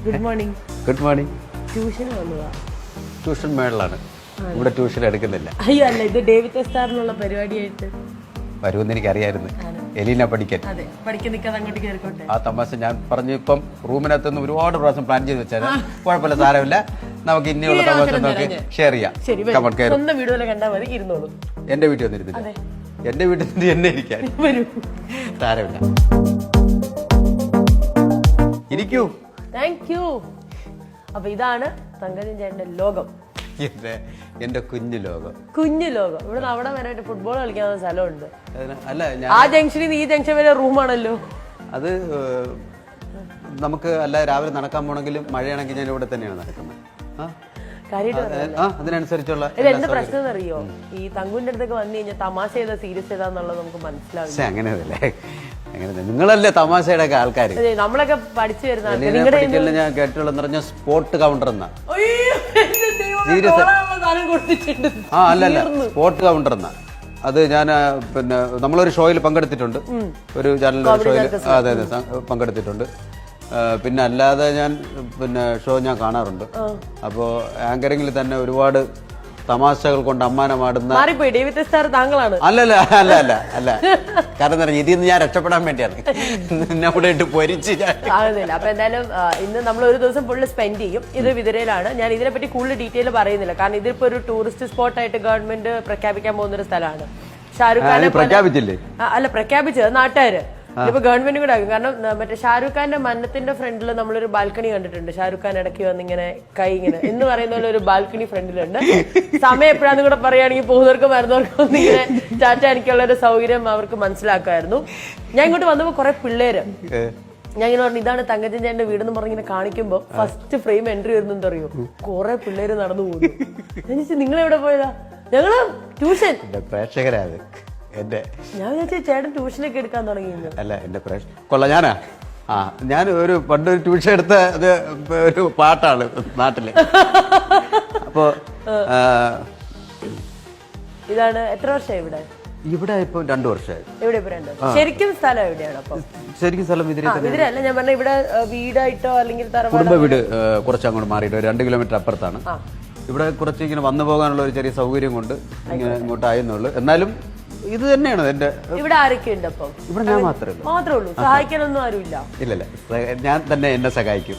Good morning. Good morning. ട്യൂഷന് വന്നതാ? Tuition മേളിലാണ്, ഇവിടെ ട്യൂഷൻ എടുക്കുന്നില്ല. അയ്യോ അല്ല, ഇത് ഡേവിഡ് സ്റ്റാറിനുള്ള പരിപാടിയായിട്ട് വരുമെന്ന് എനിക്കറിയായിരുന്നു. എലീന പഠിക്കാൻ. അതെ, പഠിക്കാൻ നിൽക്കാതെ അങ്ങോട്ട് കയറിക്കോട്ടെ. ആ തമാശ ഞാൻ പറഞ്ഞു. ഇപ്പം റൂമിനകത്ത് നിന്ന് ഒരുപാട് പ്രാവശ്യം പ്ലാൻ ചെയ്ത് വെച്ചാൽ കുഴപ്പമില്ല, സാരമില്ല, നമുക്ക് ഇനിയുള്ള തമാശ നമുക്ക് ഷെയർ ചെയ്യാം. ശരി, കമൺ കയറും. സ്വന്തം വീഡിയോയിലെ കണ്ടാൽ മതി, ഇരുന്നോളൂ. എന്റെ വീട്ടിൽ വന്നിരുന്നില്ല, എന്റെ വീട്ടിൽ നിന്ന് എന്നെ ഇരിക്കാൻ. വരൂ, സാരമില്ല, ഇരിക്കൂ. Thank you. അപ്പൊ ഇതാണ് തങ്കച്ചൻ ചേട്ടന്റെ ലോകം, എന്റെ കുഞ്ഞു ലോകം. കുഞ്ഞു ലോകം. ഇവിടെ അവിടെ വരെ ഫുട്ബോൾ കളിക്കാവുന്ന സ്ഥലമുണ്ട്. അല്ല, ആ ജംഗ്ഷനിൽ നിന്ന് ഈ ജംഗ്ഷൻ വരെ റൂമാണല്ലോ. അത് നമുക്ക് അല്ല, രാവിലെ നടക്കാൻ പോണെങ്കിലും മഴയാണെങ്കിൽ ഞാൻ ഇവിടെ തന്നെയാണ് നടക്കുന്നത്. അതിനനുസരിച്ചുള്ള എന്ത് പ്രശ്നം അറിയോ, ഈ തങ്കുവിന്റെ അടുത്തൊക്കെ വന്നു കഴിഞ്ഞാൽ തമാശ ചെയ്ത സീരിയസ് ചെയ്താന്നുള്ളത് നമുക്ക് മനസ്സിലാവും. അങ്ങനെയല്ലേ, അങ്ങനെ നിങ്ങളല്ലേ തമാശയുടെ ഒക്കെ ആൾക്കാർ. നമ്മളൊക്കെ പഠിച്ചു വരുന്ന ഞാൻ കേട്ടുള്ള നിറഞ്ഞ സ്പോട്ട് കൗണ്ടർ എന്നാ. അല്ലല്ല, സ്പോട്ട് കൗണ്ടർ എന്നാ. അത് ഞാൻ പിന്നെ നമ്മളൊരു ഷോയിൽ പങ്കെടുത്തിട്ടുണ്ട്, ഒരു ചാനലിലെ ഷോയിൽ. അതെ അതെ, പങ്കെടുത്തിട്ടുണ്ട്. പിന്നെ അല്ലാതെ ഞാൻ പിന്നെ ഷോ ഞാൻ കാണാറുണ്ട്. അപ്പോ ആങ്കറിംഗിൽ തന്നെ ഒരുപാട് തമാശകൾ കൊണ്ട് അമ്മാനമാടുന്ന. താങ്കളാണ്? അല്ലല്ല അല്ല അല്ല അല്ല, കാരണം ഇതിൽ നിന്ന് ഞാൻ രക്ഷപ്പെടാൻ വേണ്ടിയാണ് ഇവിടെ ഇട്ട് പൊരിച്ച്. അപ്പൊ എന്തായാലും ഇന്ന് നമ്മൾ ഒരു ദിവസം ഫുള്ള് സ്പെൻഡ് ചെയ്യും. ഇത് വിതുരയിലാണ്. ഞാൻ ഇതിനെപ്പറ്റി കൂടുതൽ ഡീറ്റെയിൽ പറയുന്നില്ല, കാരണം ഇതിപ്പോ ഒരു ടൂറിസ്റ്റ് സ്പോട്ടായിട്ട് ഗവൺമെന്റ് പ്രഖ്യാപിക്കാൻ പോകുന്ന ഒരു സ്ഥലമാണ്. ഷാരൂഖ് ഖാൻ പ്രഖ്യാപിച്ചില്ലേ? അല്ല, പ്രഖ്യാപിച്ചത് നാട്ടുകാര്. ഇപ്പൊ ഗവൺമെന്റ് കൂടെ ആകും. കാരണം മറ്റേ ഷാരൂഖ് ഖാന്റെ മന്നത്തിന്റെ ഫ്രണ്ടിൽ നമ്മളൊരു ബാൽക്കണി കണ്ടിട്ടുണ്ട്. ഷാരൂഖ് ഖാൻ ഇടയ്ക്ക് വന്നിങ്ങനെ കൈ ഇങ്ങനെ എന്ന് പറയുന്ന പോലെ ഒരു ബാൽക്കണി ഫ്രണ്ടിലുണ്ട്. സമയം എപ്പോഴാന്ന് കൂടെ പറയുകയാണെങ്കിൽ പോകുന്നവർക്കും വരുന്നവർക്കും ഒന്നിങ്ങനെ ടാറ്റ എനിക്കുള്ള ഒരു സൗകര്യം അവർക്ക് മനസ്സിലാക്കുമായിരുന്നു. ഞാൻ ഇങ്ങോട്ട് വന്നപ്പോ കുറെ പിള്ളേര്, ഞാൻ ഇങ്ങനെ പറഞ്ഞു ഇതാണ് തങ്കച്ചൻ ചേട്ടന്റെ വീടെന്ന് പറഞ്ഞിങ്ങനെ കാണിക്കുമ്പോ ഫസ്റ്റ് ഫ്രെയിം എൻട്രി വരുന്നെന്ന് അറിയോ, കുറെ പിള്ളേര് നടന്നു പോകുന്നു. ഞാൻ ചോദിച്ചു നിങ്ങൾ എവിടെ പോയതാ? ഞങ്ങള് ട്യൂഷൻ. പ്രേക്ഷകരാത് ഞാൻ വിചാരിച്ചു ചേട്ടൻ ട്യൂഷനൊക്കെ എടുക്കാൻ തുടങ്ങി. അല്ല, എന്റെ കൊള്ളാം. ഞാൻ ഒരു പണ്ടൊരു ട്യൂഷൻ എടുത്ത അത് ഒരു പാട്ടാണ് നാട്ടില്. അപ്പോ ഇതാണ്. എത്ര വർഷമായി ഇവിടെ? ഇവിടെ ഇപ്പൊ 2 വർഷമായി. ഇവിടെ ഇപ്പൊ 2 വർഷം. ശരിക്കും സ്ഥലം എവിടെയാണ്? അപ്പൊ ശരിക്കും സ്ഥലം ഇതിലല്ല, ഞാൻ പറഞ്ഞ ഇവിടെ വീടായിട്ടോ അല്ലെങ്കിൽ കുടുംബ വീട് കുറച്ച് അങ്ങോട്ട് മാറിയിട്ട് 2 കിലോമീറ്റർ അപ്പുറത്താണ്. ഇവിടെ കുറച്ച് ഇങ്ങനെ വന്നു പോകാനുള്ള ഒരു ചെറിയ സൗകര്യം കൊണ്ട് ഇങ്ങനെ ഇങ്ങോട്ടായെന്നുള്ളൂ. എന്നാലും ഇത് തന്നെയാണ് എന്റെ. ഇവിടെ ആരൊക്കെ ഉണ്ട്? അപ്പം ഇവിടെ ഞാൻ മാത്രമേ ഉള്ളൂ. സഹായിക്കാനൊന്നും ആരുമില്ല? ഇല്ലല്ല, ഞാൻ തന്നെ എന്നെ സഹായിക്കും.